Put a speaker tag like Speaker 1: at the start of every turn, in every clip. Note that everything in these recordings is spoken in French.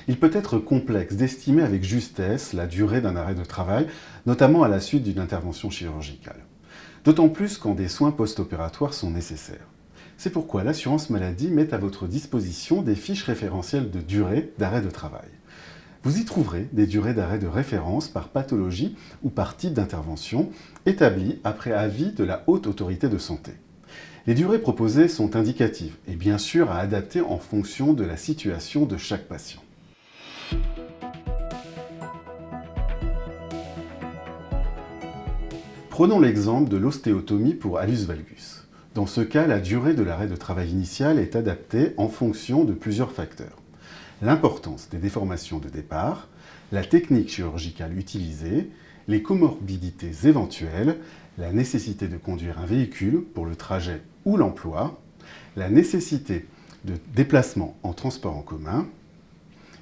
Speaker 1: Il peut être complexe d'estimer avec justesse la durée d'un arrêt de travail, notamment à la suite d'une intervention chirurgicale. D'autant plus quand des soins post-opératoires sont nécessaires. C'est pourquoi l'assurance maladie met à votre disposition des fiches référentielles de durée d'arrêt de travail. Vous y trouverez des durées d'arrêt de référence par pathologie ou par type d'intervention établies après avis de la Haute Autorité de Santé. Les durées proposées sont indicatives et bien sûr à adapter en fonction de la situation de chaque patient. Prenons l'exemple de l'ostéotomie pour hallux valgus. Dans ce cas, la durée de l'arrêt de travail initial est adaptée en fonction de plusieurs facteurs. L'importance des déformations de départ, la technique chirurgicale utilisée, les comorbidités éventuelles, la nécessité de conduire un véhicule pour le trajet ou l'emploi, la nécessité de déplacement en transport en commun,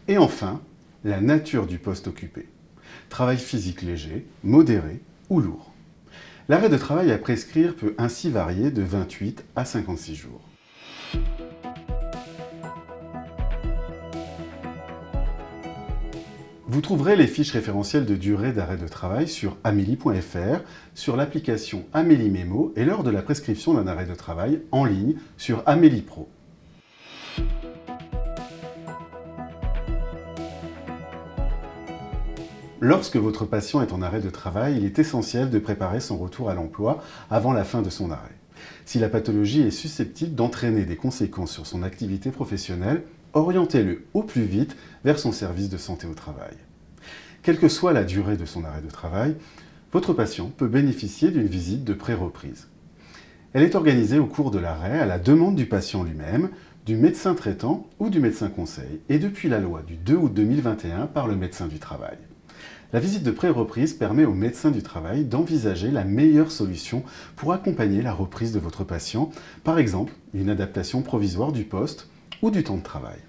Speaker 1: et enfin, la nature du poste occupé. Travail physique léger, modéré ou lourd. L'arrêt de travail à prescrire peut ainsi varier de 28 à 56 jours. Vous trouverez les fiches référentielles de durée d'arrêt de travail sur amélie.fr, sur l'application Amélie Mémo et lors de la prescription d'un arrêt de travail en ligne sur Amélie Pro. Lorsque votre patient est en arrêt de travail, il est essentiel de préparer son retour à l'emploi avant la fin de son arrêt. Si la pathologie est susceptible d'entraîner des conséquences sur son activité professionnelle, orientez-le au plus vite vers son service de santé au travail. Quelle que soit la durée de son arrêt de travail, votre patient peut bénéficier d'une visite de pré-reprise. Elle est organisée au cours de l'arrêt à la demande du patient lui-même, du médecin traitant ou du médecin conseil, et depuis la loi du 2 août 2021 par le médecin du travail. La visite de pré-reprise permet au médecin du travail d'envisager la meilleure solution pour accompagner la reprise de votre patient, par exemple une adaptation provisoire du poste ou du temps de travail.